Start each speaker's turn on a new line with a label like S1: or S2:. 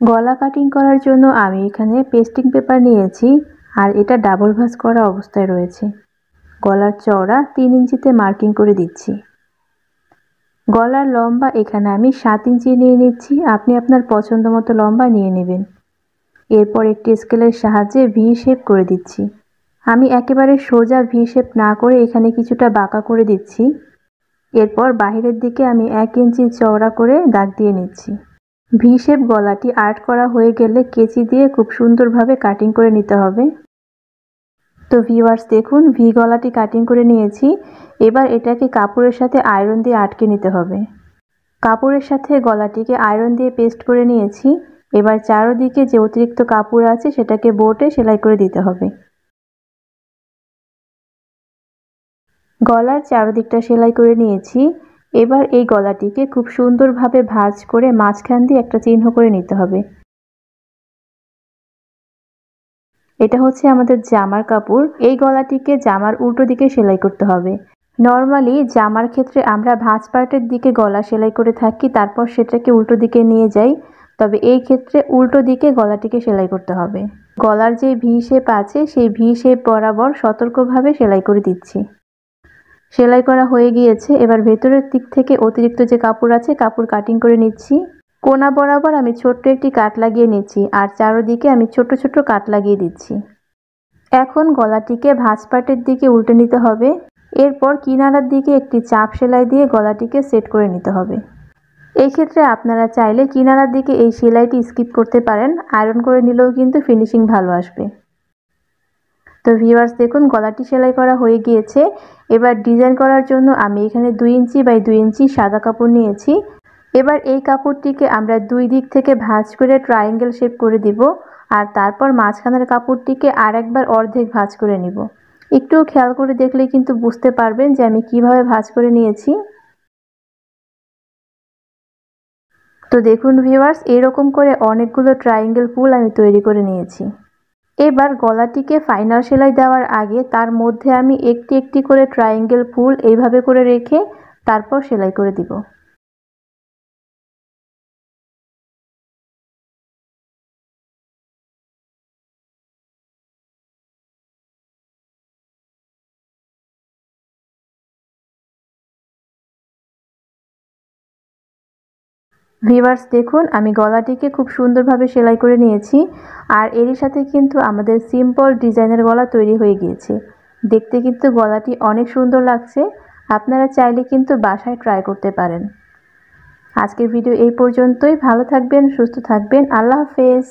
S1: গলা কাটিং করার জন্য আমি এখানে পেস্টিং পেপার নিয়েছি আর এটা ডাবল ভাঁজ করা অবস্থায় রয়েছে। গলার চওড়া 3 ইঞ্চিতে মার্কিং করে দিচ্ছি। গলার লম্বা এখানে আমি 7 ইঞ্চি নিয়ে নিচ্ছি, আপনি আপনার পছন্দ মতো লম্বা নিয়ে নেবেন। এরপর একটি স্কেলের সাহায্যে ভি শেপ করে দিচ্ছি। আমি একেবারে সোজা ভি শেপ না করে এখানে কিছুটা বাঁকা করে দিচ্ছি। এরপর বাহিরের দিকে আমি 1 ইঞ্চি চওড়া করে দাগ দিয়ে নিচ্ছি। ভি শেপ গলাটি আর্ট করা হয়ে গেলে কেচি দিয়ে খুব সুন্দরভাবে কাটিং করে নিতে হবে। তো ভিউয়ার্স দেখুন, ভি গলাটি কাটিং করে নিয়েছি। এবার এটাকে কাপড়ের সাথে আয়রন দিয়ে আটকে নিতে হবে। কাপড়ের সাথে গলাটিকে আয়রন দিয়ে পেস্ট করে নিয়েছি। এবার চারদিকে যে অতিরিক্ত কাপড় আছে সেটাকে বোটে সেলাই করে দিতে হবে। গলার চারদিকটা সেলাই করে নিয়েছি। এবার এই গলাটিকে খুব সুন্দরভাবে ভাঁজ করে মাঝখান দিয়ে একটা চিহ্ন করে নিতে হবে। এটা হচ্ছে আমাদের জামার কাপড়। এই গলাটিকে জামার উল্টো দিকে সেলাই করতে হবে। নর্মালি জামার ক্ষেত্রে আমরা ভাঁজ পার্টের দিকে গলা সেলাই করে থাকি, তারপর সেটাকে উল্টো দিকে নিয়ে যাই। তবে এই ক্ষেত্রে উল্টো দিকে গলাটিকে সেলাই করতে হবে। গলার যে ভি শেপ আছে সেই ভি শেপ বরাবর সতর্কভাবে সেলাই করে দিচ্ছি। সেলাই করা হয়ে গিয়েছে। এবার ভেতরের দিক থেকে অতিরিক্ত যে কাপড় আছে কাপড় কাটিং করে নিচ্ছি। কোনা বরাবর আমি ছোট্ট একটি কাট লাগিয়ে নিচ্ছি আর চারদিকে আমি ছোট ছোট কাট লাগিয়ে দিচ্ছি। এখন গলাটিকে ভাঁজ পার্টের দিকে উল্টে নিতে হবে। এরপর কিনারার দিকে একটি চাপ সেলাই দিয়ে গলাটিকে সেট করে নিতে হবে। এই ক্ষেত্রে আপনারা চাইলে কিনারার দিকে এই সেলাইটি স্কিপ করতে পারেন, আয়রন করে নিলেও কিন্তু ফিনিশিং ভালো আসবে। তো ভিউয়ার্স দেখুন, গলাটি সেলাই করা হয়ে গিয়েছে। এবার ডিজাইন করার জন্য আমি এখানে 2 ইঞ্চি বাই 2 ইঞ্চি সাদা কাপড় নিয়েছি। এবার এই কাপড়টিকে আমরা দুই দিক থেকে ভাঁজ করে ট্রায়াঙ্গেল শেপ করে দিব আর তারপর মাঝখানের কাপড়টিকে আরেকবার অর্ধেক ভাঁজ করে নিব। একটু খেয়াল করে দেখলে কিন্তু বুঝতে পারবেন যে আমি কিভাবে ভাঁজ করে নিয়েছি। তো দেখুন ভিউয়ার্স, এরকম করে অনেকগুলো ট্রায়াঙ্গেল ফুল আমি তৈরি করে নিয়েছি। এবার গলাটিকে ফাইনাল সেলাই দেওয়ার আগে তার মধ্যে আমি একটি একটি করে ট্রায়াঙ্গেল ফুল এইভাবে করে রেখে তারপর সেলাই করে দিব। ভিউয়ার্স দেখুন, আমি গলাটিকে খুব সুন্দরভাবে সেলাই করে নিয়েছি আর এরই সাথে কিন্তু আমাদের সিম্পল ডিজাইনের গলা তৈরি হয়ে গিয়েছে। দেখতে কিন্তু গলাটি অনেক সুন্দর লাগছে। আপনারা চাইলে কিন্তু বাসায় ট্রাই করতে পারেন। আজকের ভিডিও এই পর্যন্তই। ভালো থাকবেন, সুস্থ থাকবেন। আল্লাহ হাফেজ।